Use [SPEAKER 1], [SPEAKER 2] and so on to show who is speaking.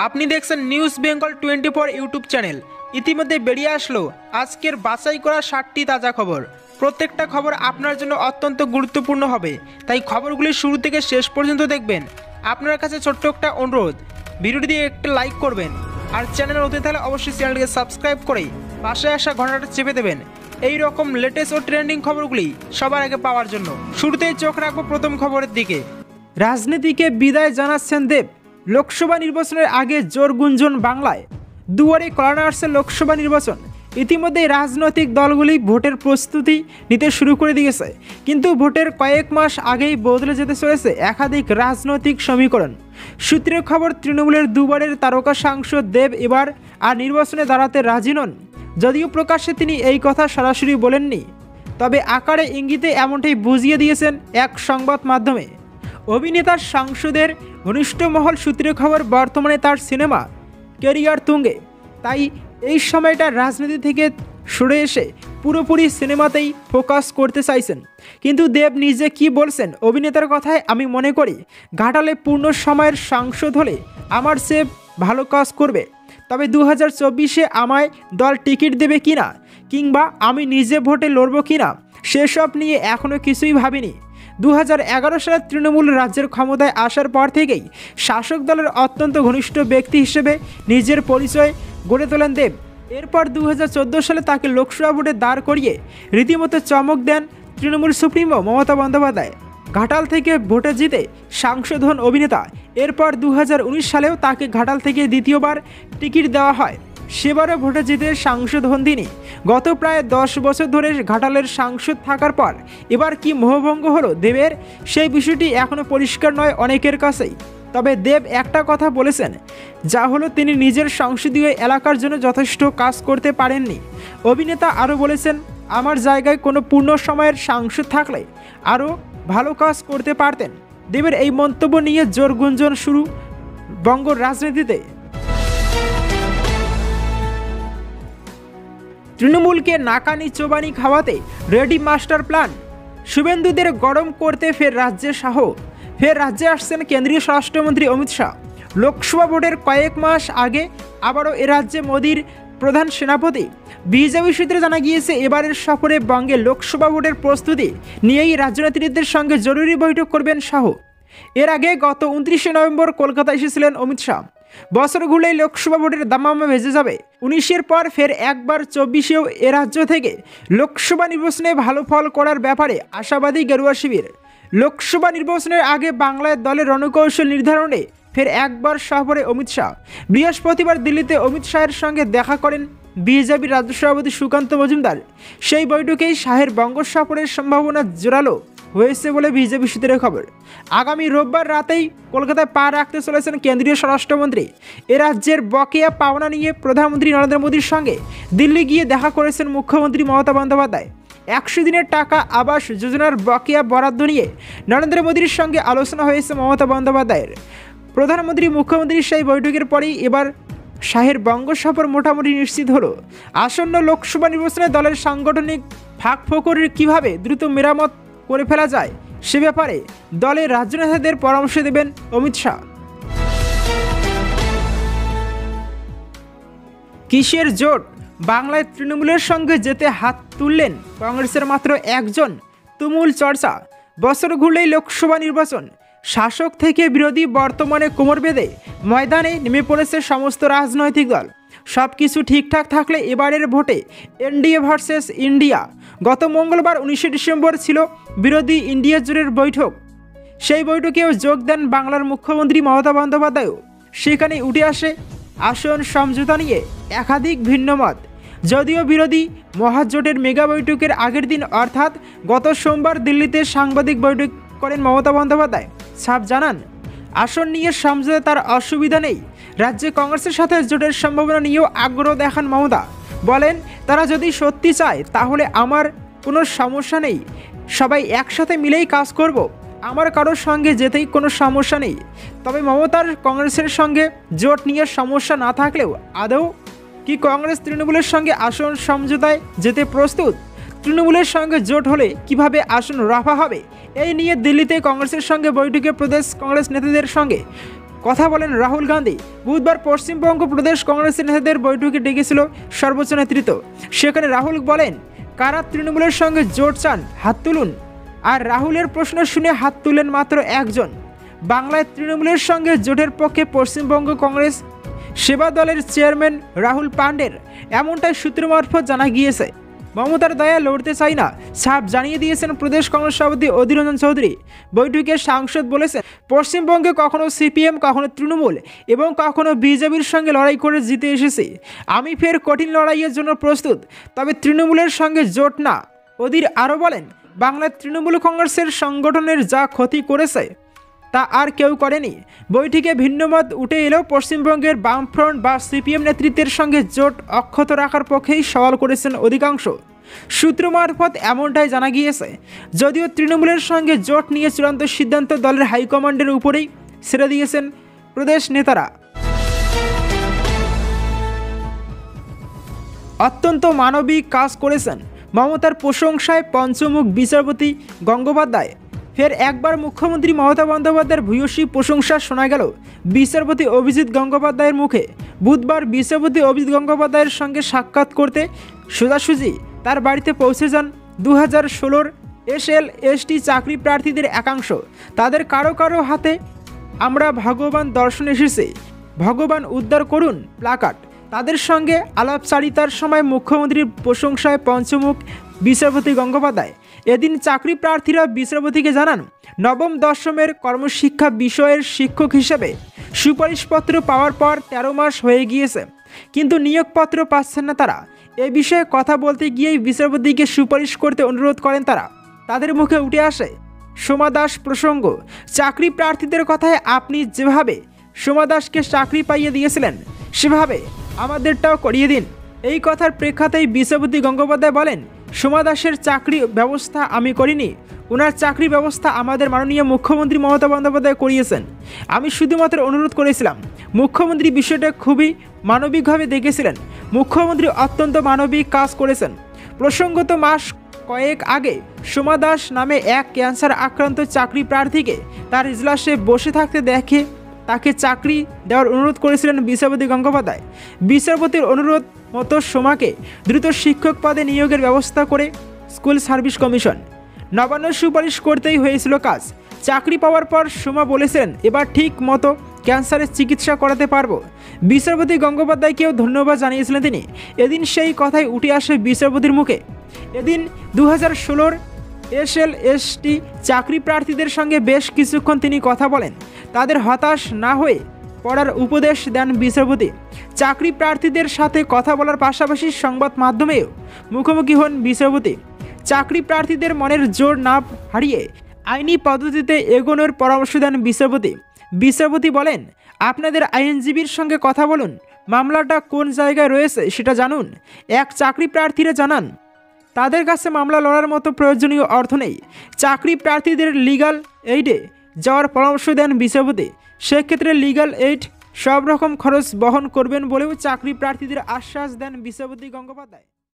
[SPEAKER 1] আপনি দেখছেন news Bengal 24 YouTube channel. ইতিমধ্যে বেরিয়ে আসলো আজকের বাছাই করা 60টি তাজা খবর। প্রত্যেকটা খবর আপনার জন্য অত্যন্ত গুরুত্বপূর্ণ হবে, তাই খবরগুলি শুরু থেকে শেষ পর্যন্ত দেখবেন। আপনার কাছে ছোট্ট একটা অনুরোধ, ভিডিওটি দিয়ে একটা লাইক করবেন, আর চ্যানেল নতুন থাকলে অবশ্যই চ্যানেলটিকে সাবস্ক্রাইব করে পাশে আসা ঘন্টাটা চেপে দেবেন এই রকম লেটেস্ট ও ট্রেন্ডিং খবরগুলি সবার আগে পাওয়ার জন্য। শুরুতেই চোখ রাখবো প্রথম খবরের দিকে। রাজনীতিকে বিদায় জানাচ্ছেন দেব। লোকসভা নির্বাচনের আগে জোর গুঞ্জন বাংলায়। দুয়ারে কড়া নাড়ছে লোকসভা নির্বাচন। ইতিমধ্যে রাজনৈতিক দলগুলি ভোটের প্রস্তুতি নিতে শুরু করে দিয়েছে, কিন্তু ভোটের কয়েক মাস আগেই বদলে যেতে চলেছে একাধিক রাজনৈতিক সমীকরণ। সূত্রের খবর, তৃণমূলের দুবারের তারকা সাংসদ দেব এবার আর নির্বাচনে দাঁড়াতে রাজি নন। যদিও প্রকাশ্যে তিনি এই কথা সরাসরি বলেননি, তবে আকারে ইঙ্গিতে এমনটাই বুঝিয়ে দিয়েছেন এক সংবাদ মাধ্যমে। অভিনেতার সাংসদের ঘনিষ্ঠ মহল সূত্রে খবর, বর্তমানে তার সিনেমা ক্যারিয়ার তুঙ্গে, তাই এই সময়টা রাজনীতি থেকে সরে এসে পুরোপুরি সিনেমাতেই ফোকাস করতে চাইছেন। কিন্তু দেব নিজে কি বলছেন? অভিনেতার কথায়, আমি মনে করি ঘাটালে পূর্ণ সময়ের সাংসদ হলে আমার সে ভালো কাজ করবে, তবে 2024-এ আমায় দল টিকিট দেবে কিনা কিংবা আমি নিজে ভোটে লড়ব কিনা সেসব নিয়ে এখনও কিছুই ভাবিনি। 2011 সালে তৃণমূল রাজ্যের ক্ষমতায় আসার পর থেকেই শাসক দলের অত্যন্ত ঘনিষ্ঠ ব্যক্তি হিসেবে নিজের পরিচয় গড়ে তোলেন দেব। এরপর 2014 সালে তাকে লোকসভা ভোটে দাঁড় করিয়ে রীতিমতো চমক দেন তৃণমূল সুপ্রিমো মমতা বন্দ্যোপাধ্যায়। ঘাটাল থেকে ভোটে জিতে সাংসদ হন অভিনেতা। এরপর 2019 সালেও তাকে ঘাটাল থেকে দ্বিতীয়বার টিকিট দেওয়া হয়। সেবারও ভোটে জিতে সাংসদ হন তিনি। গত প্রায় 10 বছর ধরে ঘাটালের সাংসদ থাকার পর এবার কি মোহভঙ্গ হলো দেবের, সেই বিষয়টি এখনও পরিষ্কার নয় অনেকের কাছেই। তবে দেব একটা কথা বলেছেন, যা হলো তিনি নিজের সংসদীয় এলাকার জন্য যথেষ্ট কাজ করতে পারেননি। অভিনেতা আরও বলেছেন, আমার জায়গায় কোনো পূর্ণ সময়ের সাংসদ থাকলে আরও ভালো কাজ করতে পারতেন। দেবের এই মন্তব্য নিয়ে জোর গুঞ্জন শুরু বঙ্গ রাজনীতিতে। তৃণমূলকে নাকানি চোবানি খাওয়াতে রেডি মাস্টার প্ল্যান। শুভেন্দুদের গরম করতে ফের রাজ্যে আসছেন কেন্দ্রীয় স্বরাষ্ট্রমন্ত্রী অমিত শাহ। লোকসভা ভোটের কয়েক মাস আগে আবারও এ রাজ্যে মোদীর প্রধান সেনাপতি। বিজেপি সূত্রে জানা গিয়েছে, এবারের সফরে বঙ্গে লোকসভা ভোটের প্রস্তুতি নিয়েই রাজনীতিবিদদের সঙ্গে জরুরি বৈঠক করবেন শাহ। এর আগে গত 29শে নভেম্বর কলকাতা এসেছিলেন অমিত শাহ। বছর ঘুরলেই লোকসভা ভোটের দামামা ভেজে যাবে। 19-এর পর ফের একবার 24-এও এ রাজ্য থেকে লোকসভা নির্বাচনে ভালো ফল করার ব্যাপারে আশাবাদী গেরুয়া শিবির। লোকসভা নির্বাচনের আগে বাংলায় দলের রণকৌশল নির্ধারণে ফের একবার সফরে অমিত শাহ। বৃহস্পতিবার দিল্লিতে অমিত শাহের সঙ্গে দেখা করেন বিজেপির রাজ্য সভাপতি সুকান্ত মজুমদার। সেই বৈঠকেই শাহের বঙ্গ সফরের সম্ভাবনা জোরালো হয়েছে বলে বিজেপি সূত্রের খবর। আগামী রোববার রাতেই কলকাতায় পা রাখতে চলেছেন কেন্দ্রীয় স্বরাষ্ট্রমন্ত্রী। এ রাজ্যের বকেয়া পাওনা নিয়ে প্রধানমন্ত্রী নরেন্দ্র মোদীর সঙ্গে দিল্লি গিয়ে দেখা করেছেন মুখ্যমন্ত্রী মমতা বন্দ্যোপাধ্যায়। 100 দিনের টাকা আবাস যোজনার বকেয়া বরাদ্দ নিয়ে নরেন্দ্র মোদীর সঙ্গে আলোচনা হয়েছে মমতা বন্দ্যোপাধ্যায়ের। প্রধানমন্ত্রী মুখ্যমন্ত্রীর সেই বৈঠকের পরেই এবার শাহের বঙ্গ সফর মোটামুটি নিশ্চিত হলো। আসন্ন লোকসভা নির্বাচনে দলের সাংগঠনিক ফাঁকফোকর কীভাবে দ্রুত মেরামত করে ফেলা যায় সে ব্যাপারে দলের রাজ্য নেতাদের পরামর্শ দেবেন অমিত শাহ। কিসের জোট? বাংলায় তৃণমূলের সঙ্গে যেতে হাত তুললেন কংগ্রেসের মাত্র একজন। তুমুল চর্চা। বছর ঘুরলেই লোকসভা নির্বাচন। শাসক থেকে বিরোধী বর্তমানে কোমর বেঁধে ময়দানে নেমে পড়েছে সমস্ত রাজনৈতিক দল। সব কিছু ঠিকঠাক থাকলে এবারের ভোটে এনডিএ ভার্সেস ইন্ডিয়া। গত মঙ্গলবার 19শে ডিসেম্বর ছিল বিরোধী ইন্ডিয়া জোটের বৈঠক। সেই বৈঠকেও যোগ দেন বাংলার মুখ্যমন্ত্রী মমতা বন্দ্যোপাধ্যায়ও। সেখানে উঠে আসে আসন সমঝোতা নিয়ে একাধিক ভিন্ন মত। যদিও বিরোধী মহাজোটের মেগা বৈঠকের আগের দিন অর্থাৎ গত সোমবার দিল্লিতে সাংবাদিক বৈঠক করেন মমতা বন্দ্যোপাধ্যায়। সাফ জানান, আসন নিয়ে সমঝোতা তার অসুবিধা নেই। রাজ্যে কংগ্রেসের সাথে জোটের সম্ভাবনা নিয়েও আগ্রহ দেখান মমতা। বলেন, তারা যদি সত্যি চায় তাহলে আমার কোনো সমস্যা নেই, সবাই একসাথে মিলেই কাজ করব, আমার কারোর সঙ্গে যেতেই কোনো সমস্যা নেই। তবে মমতার কংগ্রেসের সঙ্গে জোট নিয়ে সমস্যা না থাকলেও আদৌ কি কংগ্রেস তৃণমূলের সঙ্গে আসন সমঝোতায় যেতে প্রস্তুত? তৃণমূলের সঙ্গে জোট হলে কিভাবে আসন রফা হবে, এই নিয়ে দিল্লিতে কংগ্রেসের সঙ্গে বৈঠকে প্রদেশ কংগ্রেস নেতাদের সঙ্গে কথা বলেন রাহুল গান্ধী। বুধবার পশ্চিমবঙ্গ প্রদেশ কংগ্রেসের নেতাদের বৈঠকে ডেকেছিল সর্বোচ্চ নেতৃত্ব। সেখানে রাহুল বলেন, কারা তৃণমূলের সঙ্গে জোট চান হাত তুলুন। আর রাহুলের প্রশ্ন শুনে হাত তুলেন মাত্র একজন। বাংলায় তৃণমূলের সঙ্গে জোটের পক্ষে পশ্চিমবঙ্গ কংগ্রেস সেবা দলের চেয়ারম্যান রাহুল পাণ্ডের, এমনটাই সূত্র মারফত জানা গিয়েছে। মমতার দয়া লড়তে চাই না সাফ জানিয়ে দিয়েছেন প্রদেশ কংগ্রেস সভাপতি অধীর রঞ্জন চৌধুরী। বৈঠকে সাংসদ বলেছেন, পশ্চিমবঙ্গে কখনো সিপিএম, কখনো তৃণমূল এবং কখনো বিজেপির সঙ্গে লড়াই করে জিতে এসেছি। আমি ফের কঠিন লড়াইয়ের জন্য প্রস্তুত, তবে তৃণমূলের সঙ্গে জোট না। অধীর আরও বলেন, বাংলার তৃণমূল কংগ্রেসের সংগঠনের যা ক্ষতি করেছে তা আর কেউ করেনি। বৈঠকে ভিন্নমত উঠে এলেও পশ্চিমবঙ্গের বামফ্রন্ট বা সিপিএম নেতৃত্বের সঙ্গে জোট অক্ষত রাখার পক্ষেই সওয়াল করেছেন অধিকাংশ। সূত্র মারফত এমনটাই জানা গিয়েছে। যদিও তৃণমূলের সঙ্গে জোট নিয়ে চূড়ান্ত সিদ্ধান্ত দলের হাইকমান্ডের উপরেই ছেড়ে দিয়েছেন প্রদেশ নেতারা। অত্যন্ত মানবিক কাজ করেছেন, মমতার প্রশংসায় পঞ্চমুখ বিচারপতি গঙ্গোপাধ্যায়। ফের একবার মুখ্যমন্ত্রী মমতা বন্দ্যোপাধ্যায়ের ভূয়সী প্রশংসা শোনা গেল বিচারপতি অভিজিৎ গঙ্গোপাধ্যায়ের মুখে। বুধবার বিচারপতি অভিজিৎ গঙ্গোপাধ্যায়ের সঙ্গে সাক্ষাৎ করতে সোজাসুজি তার বাড়িতে পৌঁছে যান 2016 SL/ST চাকরি প্রার্থীদের একাংশ। তাদের কারো কারো হাতে আমরা ভগবান দর্শন এসেছে, ভগবান উদ্ধার করুন প্লাকার্ড। তাদের সঙ্গে আলাপচারিতার সময় মুখ্যমন্ত্রীর প্রশংসায় পঞ্চমুখ বিচারপতি গঙ্গোপাধ্যায়। এদিন চাকরি প্রার্থীরা বিচারপতিকে জানান, নবম দশমের কর্মশিক্ষা বিষয়ের শিক্ষক হিসেবে সুপারিশপত্র পাওয়ার পর 13 মাস হয়ে গিয়েছে, কিন্তু নিয়োগপত্র পাচ্ছেন না তারা। এ বিষয়ে কথা বলতে গিয়েই বিচারপতিকে সুপারিশ করতে অনুরোধ করেন তারা। তাদের মুখে উঠে আসে সোমা দাস প্রসঙ্গ। চাকরি প্রার্থীদের কথায়, আপনি যেভাবে সোমা দাসকে চাকরি পাইয়ে দিয়েছিলেন সেভাবে আমাদেরটাও করিয়ে দিন। এই কথার প্রেক্ষাতেই বিচারপতি গঙ্গোপাধ্যায় বলেন, সোমা দাসের চাকরি ব্যবস্থা আমি করিনি, ওনার চাকরি ব্যবস্থা আমাদের মাননীয় মুখ্যমন্ত্রী মমতা বন্দ্যোপাধ্যায় করিয়েছেন। আমি শুধুমাত্র অনুরোধ করেছিলাম। মুখ্যমন্ত্রী বিষয়টা খুবই মানবিকভাবে দেখেছিলেন। মুখ্যমন্ত্রী অত্যন্ত মানবিক কাজ করেছেন। প্রসঙ্গত মাস কয়েক আগে সোমা দাস নামে এক ক্যান্সার আক্রান্ত চাকরি প্রার্থীকে তার ইজলাসে বসে থাকতে দেখে তাকে চাকরি দেওয়ার অনুরোধ করেছিলেন বিচারপতি গঙ্গোপাধ্যায়। বিচারপতির অনুরোধ মতো সোমাকে দ্রুত শিক্ষক পদে নিয়োগের ব্যবস্থা করে স্কুল সার্ভিস কমিশন। নবান্ন সুপারিশ করতেই হয়েছিল কাজ। চাকরি পাওয়ার পর সোমা বলেছিলেন, এবার ঠিক মতো ক্যান্সারের চিকিৎসা করাতে পারবো। বিচারপতি গঙ্গোপাধ্যায়কেও ধন্যবাদ জানিয়েছিলেন তিনি। এদিন সেই কথাই উঠে আসে বিচারপতির মুখে। এদিন 2016 SL/ST চাকরি প্রার্থীদের সঙ্গে বেশ কিছুক্ষণ তিনি কথা বলেন। তাদের হতাশ না হয়ে পড়ার উপদেশ দেন বিচারপতি। চাকরি প্রার্থীদের সাথে কথা বলার পাশাপাশি সংবাদ মাধ্যমেও মুখোমুখি হন বিচারপতি। চাকরি প্রার্থীদের মনের জোর না হারিয়ে আইনি পদ্ধতিতে এগোনোর পরামর্শ দেন বিচারপতি। বিচারপতি বলেন, আপনাদের আইনজীবীর সঙ্গে কথা বলুন, মামলাটা কোন জায়গায় রয়েছে সেটা জানুন। এক চাকরি প্রার্থীরা জানান, তাদের কাছে মামলা লড়ার মতো প্রয়োজনীয় অর্থ নেই। চাকরি প্রার্থীদের লিগ্যাল এইডে যাওয়ার পরামর্শ দেন বিচারপতি। সেক্ষেত্রে লিগ্যাল এইড সব রকম খরচ বহন করবেন বলেও চাকরি প্রার্থীদের আশ্বাস দেন বিচারপতি গঙ্গোপাধ্যায়।